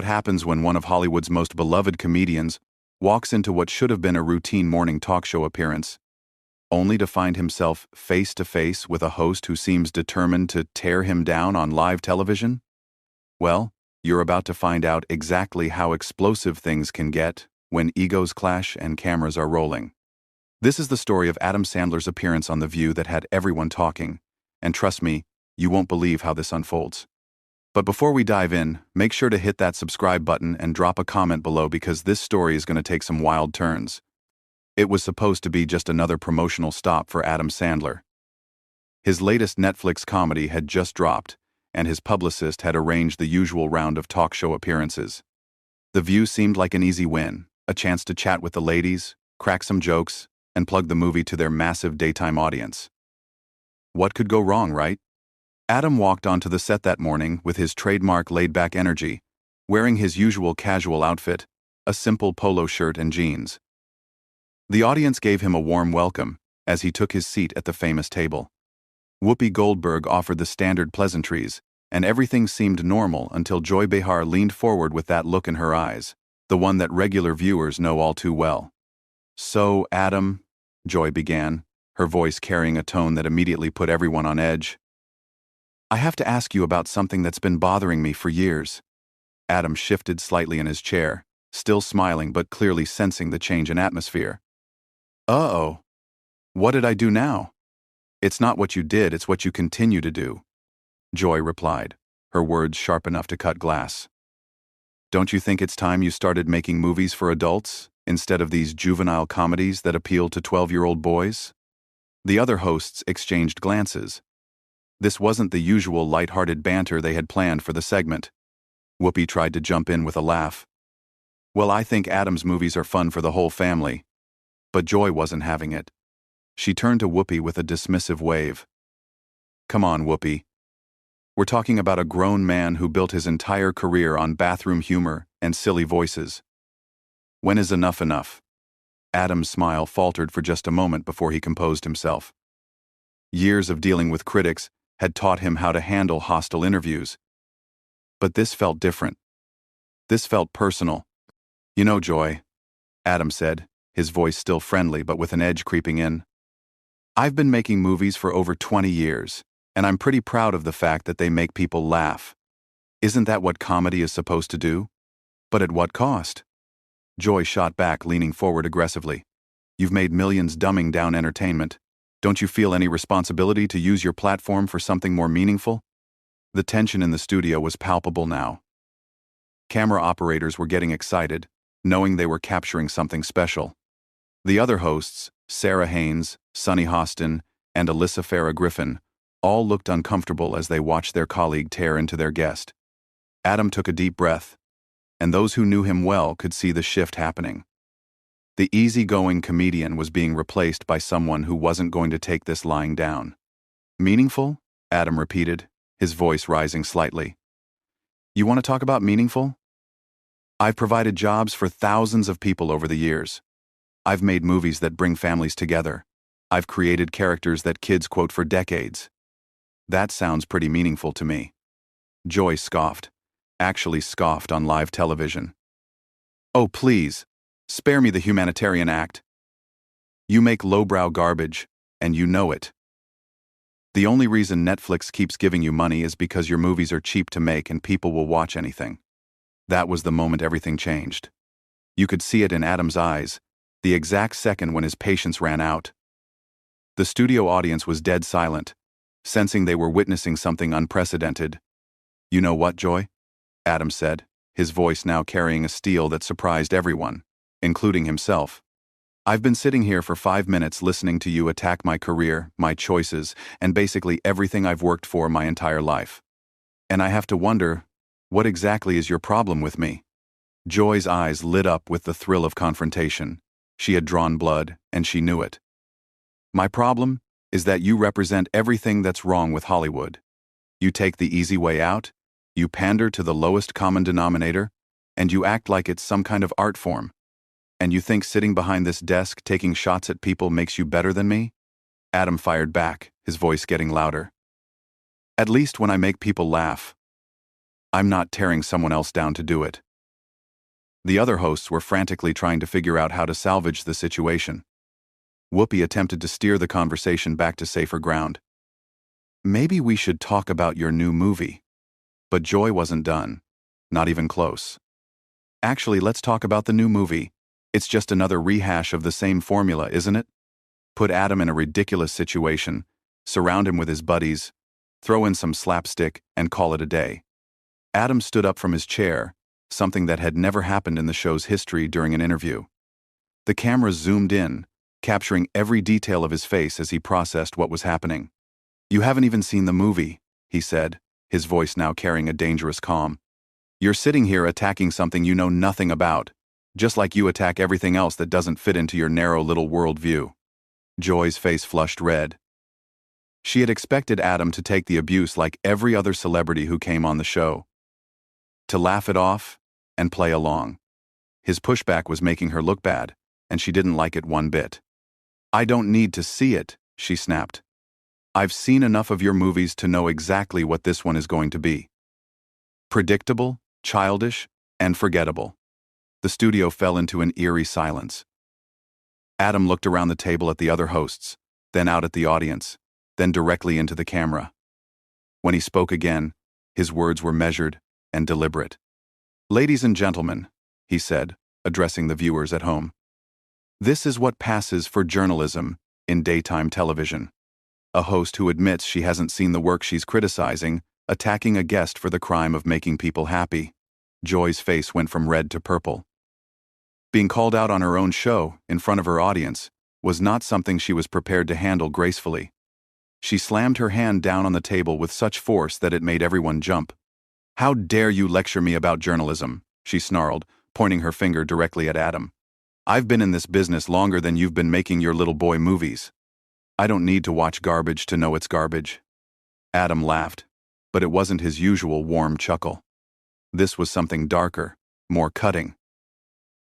happens when one of Hollywood's most beloved comedians walks into what should have been a routine morning talk show appearance, only to find himself face to face with a host who seems determined to tear him down on live television? Well, you're about to find out exactly how explosive things can get when egos clash and cameras are rolling. This is the story of Adam Sandler's appearance on The View that had everyone talking, and trust me, you won't believe how this unfolds. But before we dive in, make sure to hit that subscribe button and drop a comment below because this story is going to take some wild turns. It was supposed to be just another promotional stop for Adam Sandler. His latest Netflix comedy had just dropped, and his publicist had arranged the usual round of talk show appearances. The View seemed like an easy win, a chance to chat with the ladies, crack some jokes, and plug the movie to their massive daytime audience. What could go wrong, right? Adam walked onto the set that morning with his trademark laid-back energy, wearing his usual casual outfit, a simple polo shirt and jeans. The audience gave him a warm welcome as he took his seat at the famous table. Whoopi Goldberg offered the standard pleasantries, and everything seemed normal until Joy Behar leaned forward with that look in her eyes, the one that regular viewers know all too well. "So, Adam," Joy began, her voice carrying a tone that immediately put everyone on edge, "I have to ask you about something that's been bothering me for years." Adam shifted slightly in his chair, still smiling but clearly sensing the change in atmosphere. "Uh-oh. What did I do now?" "It's not what you did, it's what you continue to do," Joy replied, her words sharp enough to cut glass. "Don't you think it's time you started making movies for adults instead of these juvenile comedies that appeal to 12-year-old boys?" The other hosts exchanged glances. This wasn't the usual light-hearted banter they had planned for the segment. Whoopi tried to jump in with a laugh. "Well, I think Adam's movies are fun for the whole family." But Joy wasn't having it. She turned to Whoopi with a dismissive wave. "Come on, Whoopi. We're talking about a grown man who built his entire career on bathroom humor and silly voices. When is enough enough?" Adam's smile faltered for just a moment before he composed himself. Years of dealing with critics had taught him how to handle hostile interviews. But this felt different. This felt personal. "You know, Joy," Adam said, his voice still friendly but with an edge creeping in, "I've been making movies for over 20 years, and I'm pretty proud of the fact that they make people laugh. Isn't that what comedy is supposed to do? But at what cost?" Joy shot back, leaning forward aggressively. "You've made millions dumbing down entertainment. Don't you feel any responsibility to use your platform for something more meaningful?" The tension in the studio was palpable now. Camera operators were getting excited, knowing they were capturing something special. The other hosts, Sarah Haynes, Sunny Hostin, and Alyssa Farah Griffin, all looked uncomfortable as they watched their colleague tear into their guest. Adam took a deep breath, and those who knew him well could see the shift happening. The easygoing comedian was being replaced by someone who wasn't going to take this lying down. "Meaningful?" Adam repeated, his voice rising slightly. "You want to talk about meaningful? I've provided jobs for thousands of people over the years. I've made movies that bring families together. I've created characters that kids quote for decades. That sounds pretty meaningful to me." Joy scoffed, actually scoffed on live television. "Oh, please. Spare me the humanitarian act. You make lowbrow garbage, and you know it. The only reason Netflix keeps giving you money is because your movies are cheap to make and people will watch anything." That was the moment everything changed. You could see it in Adam's eyes, the exact second when his patience ran out. The studio audience was dead silent, sensing they were witnessing something unprecedented. "You know what, Joy?" Adam said, his voice now carrying a steel that surprised everyone, including himself. "I've been sitting here for 5 minutes listening to you attack my career, my choices, and basically everything I've worked for my entire life. And I have to wonder, what exactly is your problem with me?" Joy's eyes lit up with the thrill of confrontation. She had drawn blood, and she knew it. "My problem is that you represent everything that's wrong with Hollywood. You take the easy way out, you pander to the lowest common denominator, and you act like it's some kind of art form. And you think sitting behind this desk taking shots at people makes you better than me?" Adam fired back, his voice getting louder. "At least when I make people laugh. I'm not tearing someone else down to do it. The other hosts were frantically trying to figure out how to salvage the situation. Whoopi attempted to steer the conversation back to safer ground. Maybe we should talk about your new movie. But Joy wasn't done. Not even close. Actually, let's talk about the new movie. It's just another rehash of the same formula, isn't it? Put Adam in a ridiculous situation, surround him with his buddies, throw in some slapstick, and call it a day. Adam stood up from his chair, something that had never happened in the show's history during an interview. The camera zoomed in, capturing every detail of his face as he processed what was happening. "You haven't even seen the movie," he said, his voice now carrying a dangerous calm. "You're sitting here attacking something you know nothing about, just like you attack everything else that doesn't fit into your narrow little worldview." Joy's face flushed red. She had expected Adam to take the abuse like every other celebrity who came on the show, to laugh it off and play along. His pushback was making her look bad, and she didn't like it one bit. "I don't need to see it," she snapped. "I've seen enough of your movies to know exactly what this one is going to be. Predictable, childish, and forgettable." The studio fell into an eerie silence. Adam looked around the table at the other hosts, then out at the audience, then directly into the camera. When he spoke again, his words were measured and deliberate. "Ladies and gentlemen," he said, addressing the viewers at home, "this is what passes for journalism in daytime television. A host who admits she hasn't seen the work she's criticizing, attacking a guest for the crime of making people happy." Joy's face went from red to purple. Being called out on her own show, in front of her audience, was not something she was prepared to handle gracefully. She slammed her hand down on the table with such force that it made everyone jump. "How dare you lecture me about journalism?" she snarled, pointing her finger directly at Adam. "I've been in this business longer than you've been making your little boy movies. I don't need to watch garbage to know it's garbage." Adam laughed, but it wasn't his usual warm chuckle. This was something darker, more cutting.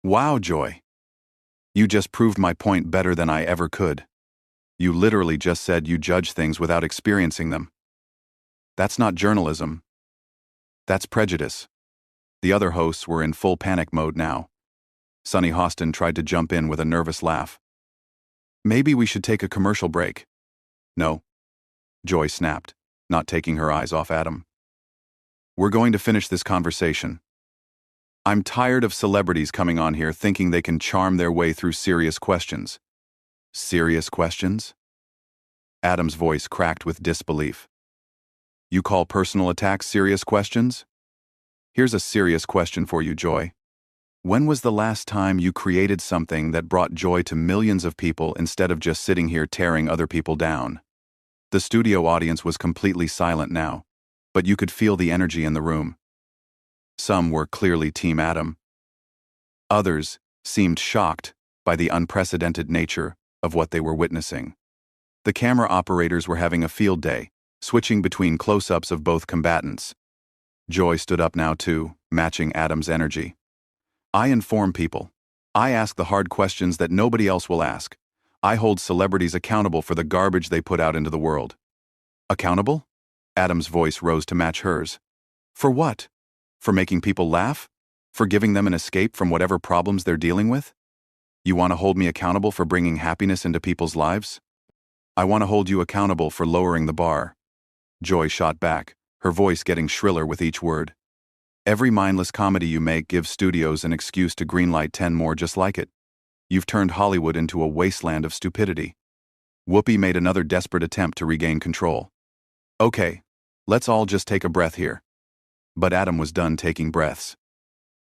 "Wow, Joy. You just proved my point better than I ever could. You literally just said you judge things without experiencing them. That's not journalism. That's prejudice." The other hosts were in full panic mode now. Sonny Hostin tried to jump in with a nervous laugh. "Maybe we should take a commercial break." "No," Joy snapped, not taking her eyes off Adam. "We're going to finish this conversation. I'm tired of celebrities coming on here thinking they can charm their way through serious questions." "Serious questions?" Adam's voice cracked with disbelief. "You call personal attacks serious questions? Here's a serious question for you, Joy. When was the last time you created something that brought joy to millions of people instead of just sitting here tearing other people down?" The studio audience was completely silent now, but you could feel the energy in the room. Some were clearly Team Adam. Others seemed shocked by the unprecedented nature of what they were witnessing. The camera operators were having a field day, switching between close-ups of both combatants. Joy stood up now too, matching Adam's energy. "I inform people. I ask the hard questions that nobody else will ask. I hold celebrities accountable for the garbage they put out into the world." "Accountable?" Adam's voice rose to match hers. "For what? For making people laugh? For giving them an escape from whatever problems they're dealing with? You want to hold me accountable for bringing happiness into people's lives? I want to hold you accountable for lowering the bar." Joy shot back, her voice getting shriller with each word. "Every mindless comedy you make gives studios an excuse to greenlight 10 more just like it. You've turned Hollywood into a wasteland of stupidity." Whoopi made another desperate attempt to regain control. "Okay, let's all just take a breath here." But Adam was done taking breaths.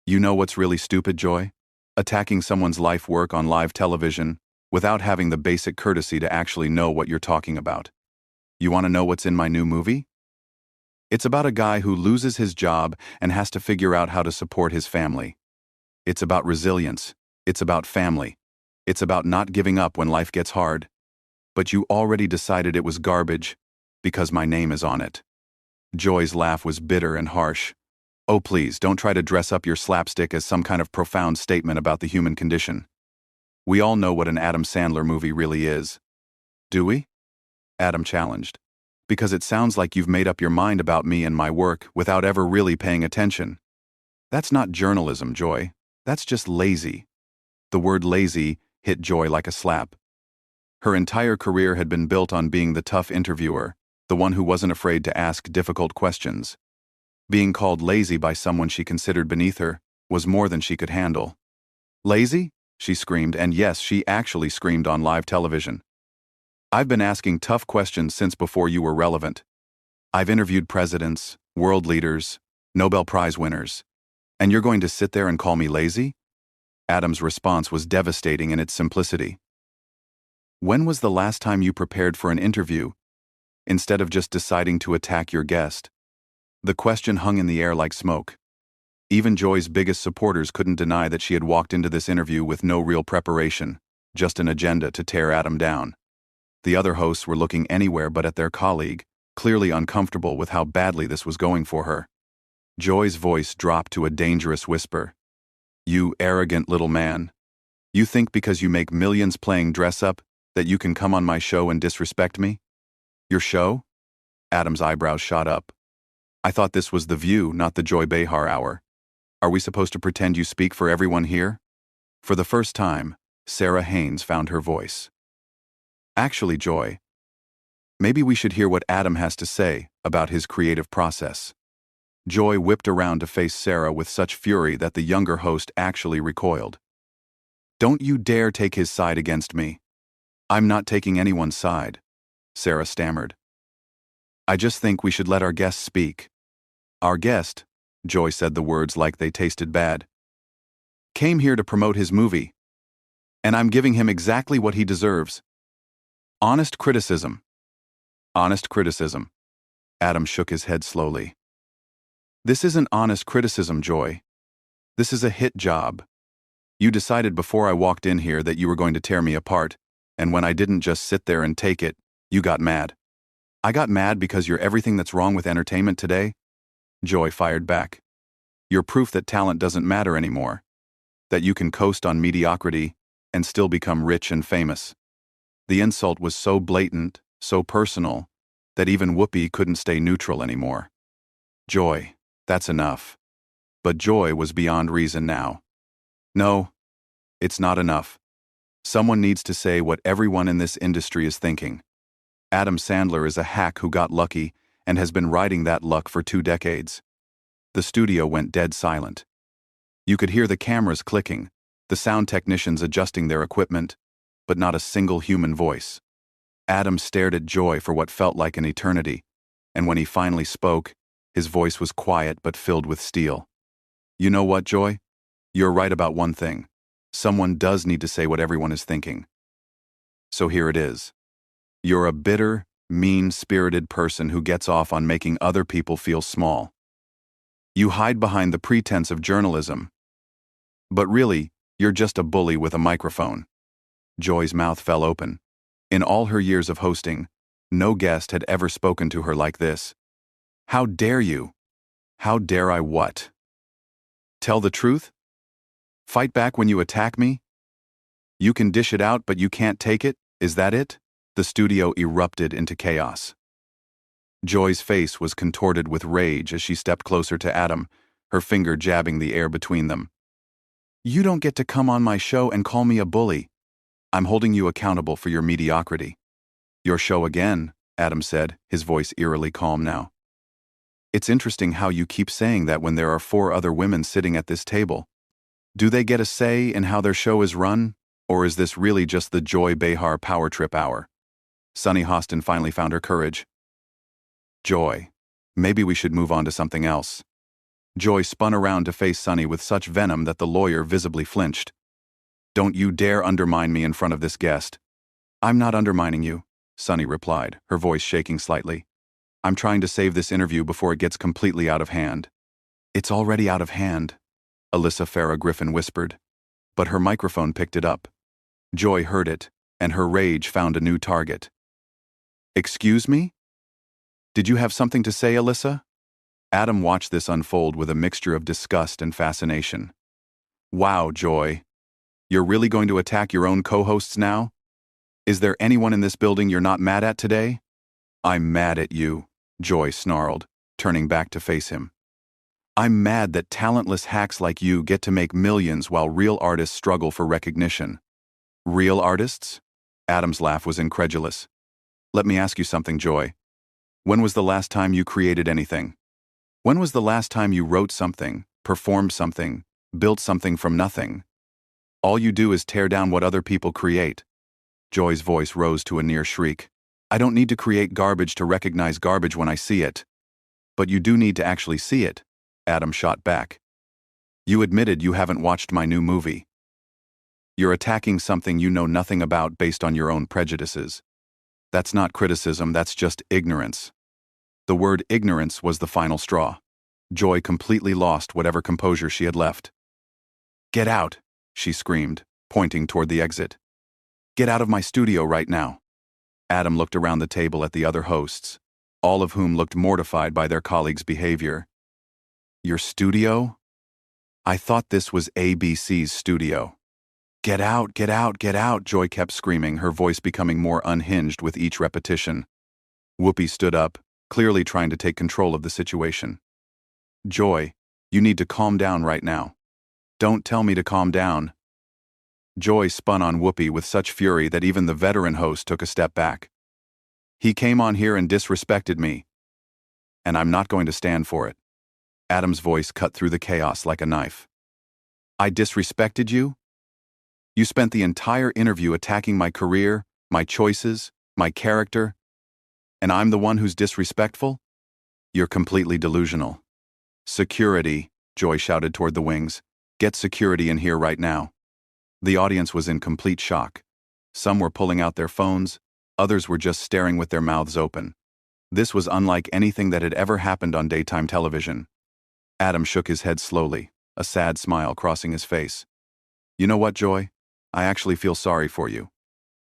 "You know what's really stupid, Joy? Attacking someone's life work on live television without having the basic courtesy to actually know what you're talking about. You want to know what's in my new movie? It's about a guy who loses his job and has to figure out how to support his family. It's about resilience. It's about family. It's about not giving up when life gets hard. But you already decided it was garbage because my name is on it." Joy's laugh was bitter and harsh. "Oh, please, don't try to dress up your slapstick as some kind of profound statement about the human condition. We all know what an Adam Sandler movie really is." "Do we?" Adam challenged. "Because it sounds like you've made up your mind about me and my work without ever really paying attention. That's not journalism, Joy. That's just lazy. The word lazy hit Joy like a slap. Her entire career had been built on being the tough interviewer, the one who wasn't afraid to ask difficult questions. Being called lazy by someone she considered beneath her was more than she could handle. Lazy? She screamed, and yes, she actually screamed on live television. I've been asking tough questions since before you were relevant. I've interviewed presidents, world leaders, Nobel Prize winners. And you're going to sit there and call me lazy? Adam's response was devastating in its simplicity. When was the last time you prepared for an interview, instead of just deciding to attack your guest? The question hung in the air like smoke. Even Joy's biggest supporters couldn't deny that she had walked into this interview with no real preparation, just an agenda to tear Adam down. The other hosts were looking anywhere but at their colleague, clearly uncomfortable with how badly this was going for her. Joy's voice dropped to a dangerous whisper. You arrogant little man. You think because you make millions playing dress-up that you can come on my show and disrespect me? Your show? Adam's eyebrows shot up. I thought this was The View, not the Joy Behar Hour. Are we supposed to pretend you speak for everyone here? For the first time, Sarah Haynes found her voice. Actually, Joy, maybe we should hear what Adam has to say about his creative process. Joy whipped around to face Sarah with such fury that the younger host actually recoiled. Don't you dare take his side against me. I'm not taking anyone's side, Sarah stammered. I just think we should let our guest speak. Our guest, Joy said the words like they tasted bad, came here to promote his movie. And I'm giving him exactly what he deserves. Honest criticism. Honest criticism. Adam shook his head slowly. This isn't honest criticism, Joy. This is a hit job. You decided before I walked in here that you were going to tear me apart, and when I didn't just sit there and take it, you got mad. I got mad because you're everything that's wrong with entertainment today? Joy fired back. You're proof that talent doesn't matter anymore. That you can coast on mediocrity and still become rich and famous. The insult was so blatant, so personal, that even Whoopi couldn't stay neutral anymore. Joy, that's enough. But Joy was beyond reason now. No, it's not enough. Someone needs to say what everyone in this industry is thinking. Adam Sandler is a hack who got lucky and has been riding that luck for 2 decades. The studio went dead silent. You could hear the cameras clicking, the sound technicians adjusting their equipment, but not a single human voice. Adam stared at Joy for what felt like an eternity, and when he finally spoke, his voice was quiet but filled with steel. You know what, Joy? You're right about one thing. Someone does need to say what everyone is thinking. So here it is. You're a bitter, mean-spirited person who gets off on making other people feel small. You hide behind the pretense of journalism. But really, you're just a bully with a microphone. Joy's mouth fell open. In all her years of hosting, no guest had ever spoken to her like this. How dare you? How dare I what? Tell the truth? Fight back when you attack me? You can dish it out, but you can't take it? Is that it? The studio erupted into chaos. Joy's face was contorted with rage as she stepped closer to Adam, her finger jabbing the air between them. You don't get to come on my show and call me a bully. I'm holding you accountable for your mediocrity. Your show again, Adam said, his voice eerily calm now. It's interesting how you keep saying that when there are 4 other women sitting at this table. Do they get a say in how their show is run, or is this really just the Joy Behar power trip hour? Sunny Hostin finally found her courage. Joy, maybe we should move on to something else. Joy spun around to face Sunny with such venom that the lawyer visibly flinched. Don't you dare undermine me in front of this guest. I'm not undermining you, Sunny replied, her voice shaking slightly. I'm trying to save this interview before it gets completely out of hand. It's already out of hand, Alyssa Farah Griffin whispered. But her microphone picked it up. Joy heard it, and her rage found a new target. Excuse me? Did you have something to say, Alyssa? Adam watched this unfold with a mixture of disgust and fascination. Wow, Joy. You're really going to attack your own co-hosts now? Is there anyone in this building you're not mad at today? I'm mad at you, Joy snarled, turning back to face him. I'm mad that talentless hacks like you get to make millions while real artists struggle for recognition. Real artists? Adam's laugh was incredulous. Let me ask you something, Joy. When was the last time you created anything? When was the last time you wrote something, performed something, built something from nothing? All you do is tear down what other people create. Joy's voice rose to a near shriek. I don't need to create garbage to recognize garbage when I see it. But you do need to actually see it, Adam shot back. You admitted you haven't watched my new movie. You're attacking something you know nothing about based on your own prejudices. That's not criticism, that's just ignorance. The word ignorance was the final straw. Joy completely lost whatever composure she had left. Get out, she screamed, pointing toward the exit. Get out of my studio right now. Adam looked around the table at the other hosts, all of whom looked mortified by their colleagues' behavior. Your studio? I thought this was ABC's studio. Get out, get out, get out, Joy kept screaming, her voice becoming more unhinged with each repetition. Whoopi stood up, clearly trying to take control of the situation. Joy, you need to calm down right now. Don't tell me to calm down. Joy spun on Whoopi with such fury that even the veteran host took a step back. He came on here and disrespected me. And I'm not going to stand for it. Adam's voice cut through the chaos like a knife. I disrespected you? You spent the entire interview attacking my career, my choices, my character, and I'm the one who's disrespectful? You're completely delusional. Security, Joy shouted toward the wings. Get security in here right now. The audience was in complete shock. Some were pulling out their phones, others were just staring with their mouths open. This was unlike anything that had ever happened on daytime television. Adam shook his head slowly, a sad smile crossing his face. You know what, Joy? I actually feel sorry for you.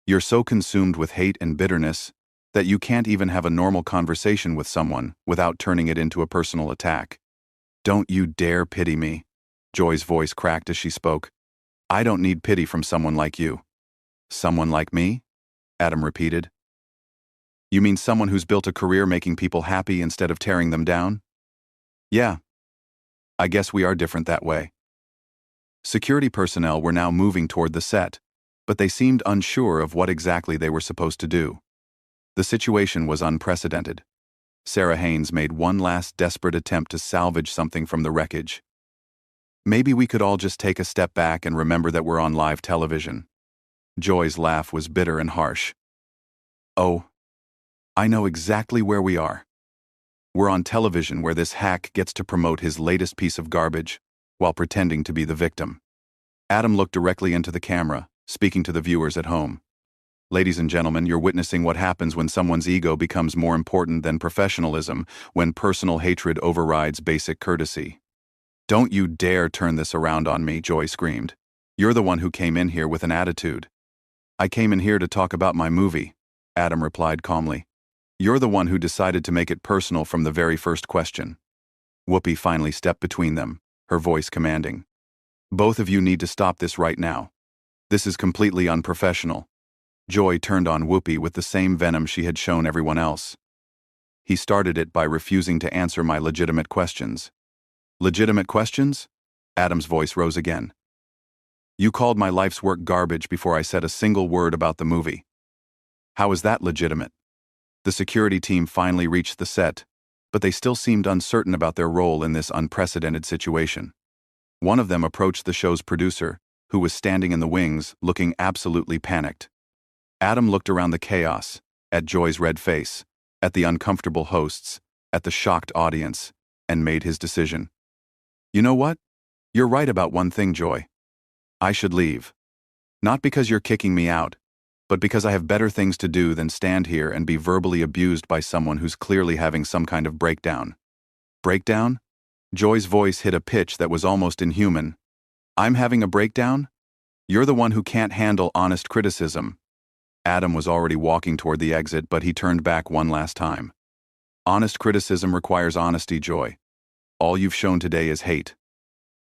You're so consumed with hate and bitterness that you can't even have a normal conversation with someone without turning it into a personal attack. Don't you dare pity me. Joy's voice cracked as she spoke. I don't need pity from someone like you. Someone like me? Adam repeated. You mean someone who's built a career making people happy instead of tearing them down? Yeah. I guess we are different that way. Security personnel were now moving toward the set, but they seemed unsure of what exactly they were supposed to do. The situation was unprecedented. Sarah Haynes made one last desperate attempt to salvage something from the wreckage. Maybe we could all just take a step back and remember that we're on live television. Joy's laugh was bitter and harsh. Oh, I know exactly where we are. We're on television where this hack gets to promote his latest piece of garbage while pretending to be the victim. Adam looked directly into the camera, speaking to the viewers at home. Ladies and gentlemen, you're witnessing what happens when someone's ego becomes more important than professionalism, when personal hatred overrides basic courtesy. Don't you dare turn this around on me, Joy screamed. You're the one who came in here with an attitude. I came in here to talk about my movie, Adam replied calmly. You're the one who decided to make it personal from the very first question. Whoopi finally stepped between them, her voice commanding. Both of you need to stop this right now. This is completely unprofessional. Joy turned on Whoopi with the same venom she had shown everyone else. He started it by refusing to answer my legitimate questions. Legitimate questions? Adam's voice rose again. You called my life's work garbage before I said a single word about the movie. How is that legitimate? The security team finally reached the set, but they still seemed uncertain about their role in this unprecedented situation. One of them approached the show's producer, who was standing in the wings, looking absolutely panicked. Adam looked around the chaos, at Joy's red face, at the uncomfortable hosts, at the shocked audience, and made his decision. You know what? You're right about one thing, Joy. I should leave. Not because you're kicking me out, but because I have better things to do than stand here and be verbally abused by someone who's clearly having some kind of breakdown. Breakdown? Joy's voice hit a pitch that was almost inhuman. I'm having a breakdown? You're the one who can't handle honest criticism. Adam was already walking toward the exit, but he turned back one last time. Honest criticism requires honesty, Joy. All you've shown today is hate.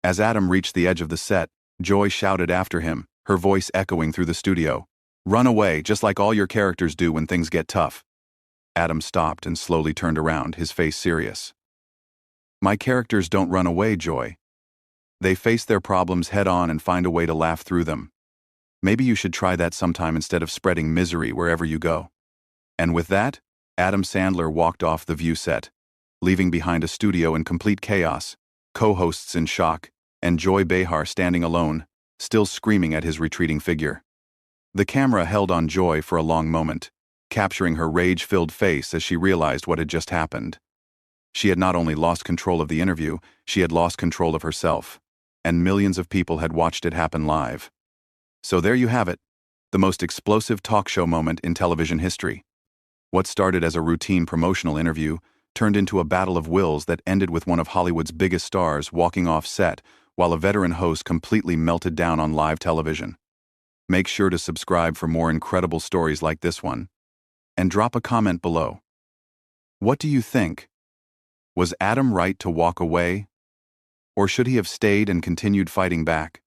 As Adam reached the edge of the set, Joy shouted after him, her voice echoing through the studio. Run away, just like all your characters do when things get tough. Adam stopped and slowly turned around, his face serious. My characters don't run away, Joy. They face their problems head on and find a way to laugh through them. Maybe you should try that sometime instead of spreading misery wherever you go." And with that, Adam Sandler walked off the View set, leaving behind a studio in complete chaos, co-hosts in shock, and Joy Behar standing alone, still screaming at his retreating figure. The camera held on Joy for a long moment, capturing her rage-filled face as she realized what had just happened. She had not only lost control of the interview, she had lost control of herself, and millions of people had watched it happen live. So there you have it, the most explosive talk show moment in television history. What started as a routine promotional interview turned into a battle of wills that ended with one of Hollywood's biggest stars walking off set while a veteran host completely melted down on live television. Make sure to subscribe for more incredible stories like this one, and drop a comment below. What do you think? Was Adam right to walk away? Or should he have stayed and continued fighting back?